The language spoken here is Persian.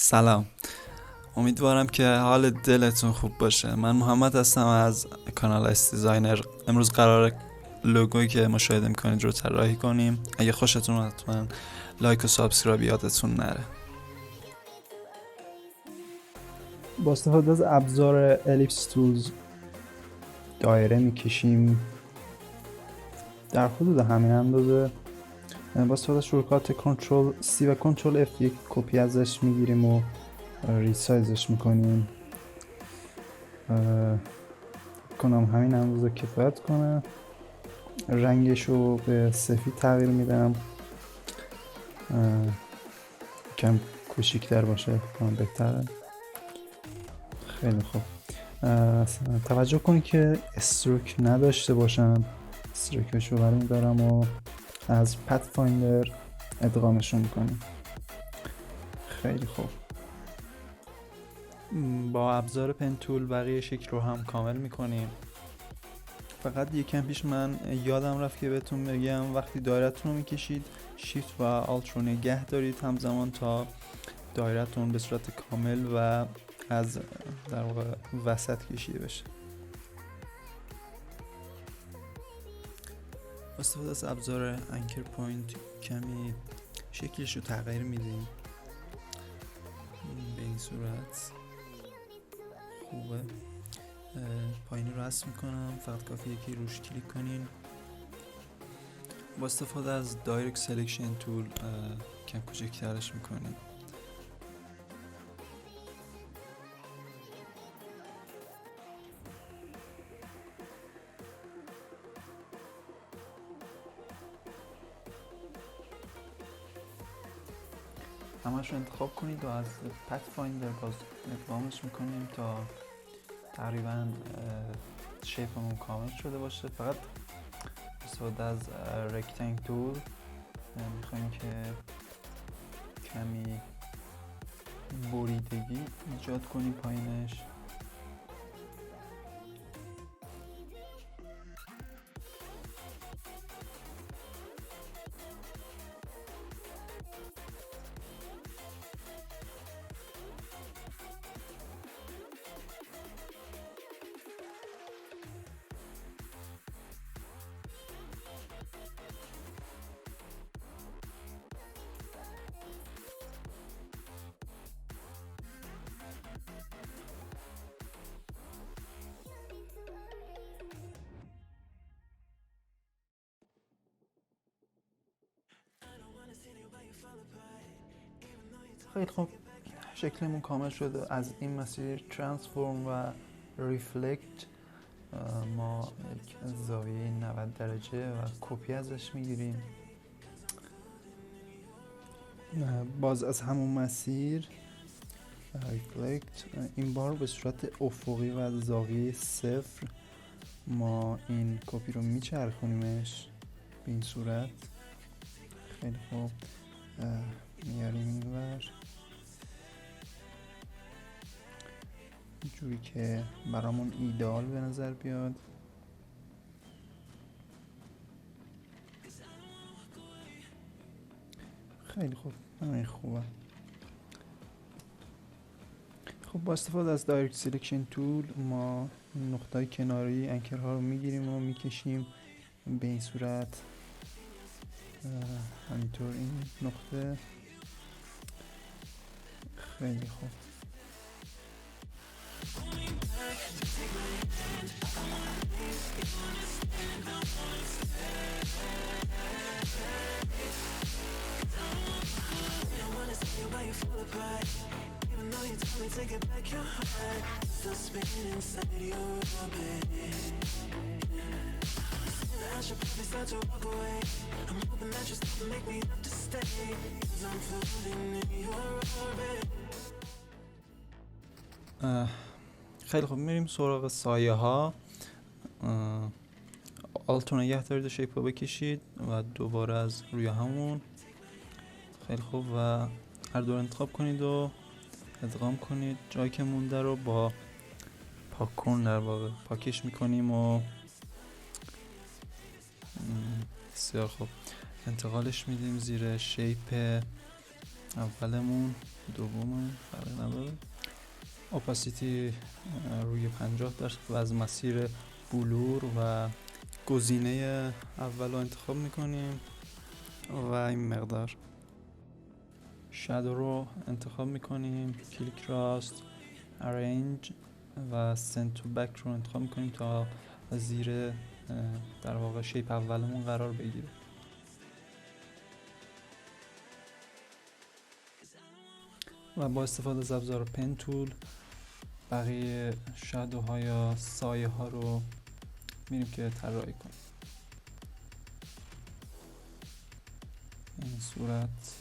سلام، امیدوارم که حال دلتون خوب باشه. من محمد هستم از کانال اس دیزاینر. امروز قراره لوگویی که مشاهده میکنید رو طراحی کنیم. اگه خوشتون حتما لایک و سابسکرایب یادتون نره. با استفاده از ابزار الیپس تولز دایره میکشیم در حدود همین اندازه. با استفاده از شروکات کنترل C و کنترل F یک کپی ازش میگیریم و ریسایزش میکنیم. کنم همین اندازه کفایت کنه. رنگش رو به سفید تغییر میدم، کم کوچیک‌تر باشه کنم بهتره. خیلی خوب. توجه کنید که استروک نداشته باشم. استروکش رو برمی‌دارم و از پت فایندر ادغامشون میکنیم. خیلی خوب. با ابزار پن تول بقیه شکل رو هم کامل میکنیم. فقط یکم پیش من یادم رفت که بهتون بگم وقتی دایره‌تون رو میکشید شیفت و آلت رو نگه دارید همزمان تا دایره‌تون به صورت کامل و از در واقع وسط کشیده بشه. استفاده از ابزار انکر پوینت کمی شکلش رو تغییر میدیم. به این صورت خوبه. پایینی رو رسم میکنم، فقط کافیه که روش کلیک کنین. با استفاده از دایرکت سلکشن تول کم کوچکترش میکنیم. همش رو انتخاب کنید و از پت فایندر باز اقدامش میکنیم تا تقریبا شیپمون کامل شده باشه. فقط استفاده از رکتنگ تول میخوایم که کمی بریدگی ایجاد کنیم پایینش. خیلی خوب، شکلمون کامل شده. از این مسیر ترانسفورم و ریفلکت ما یک زاویه 90 درجه و کپی ازش میگیریم. باز از همون مسیر ریفلکت، این بار به صورت افقی و زاویه 0 ما این کپی رو میچرخونیمش به این صورت. خیلی خوب، میاریم اینور جوری که برامون ایدئال به نظر بیاد. خیلی خوب، همین خوبه. خب با استفاده از دایرکت سلکشن تول ما نقطه‌های کناری انکرها رو میگیریم و میکشیم به این صورت. همینطور این نقطه. خیلی خوب. خیلی خوب، میریم سراغ سایه ها. آلت رو نگه دارید و شیپ رو بکشید و دوباره از روی همون. خیلی خوب، و هر دور انتخاب کنید و ادغام کنید. جایی که مونده رو با پاکن در واقع پاکش میکنیم و بسیار خوب انتقالش میدیم زیر شیپ اولمون دوممون فرق نداره. اپاسیتی روی 50% و از مسیر بلور و گزینه اول رو انتخاب میکنیم و این مقدار. شادو رو انتخاب میکنیم، کلیک راست، ارنج و سند تو بک رو انتخاب میکنیم تا زیر در واقع شیپ اولمون قرار بگیره. و با استفاده از ابزار پن تول بقیه شادوها یا سایه ها رو میریم که طراحی کنیم. این صورت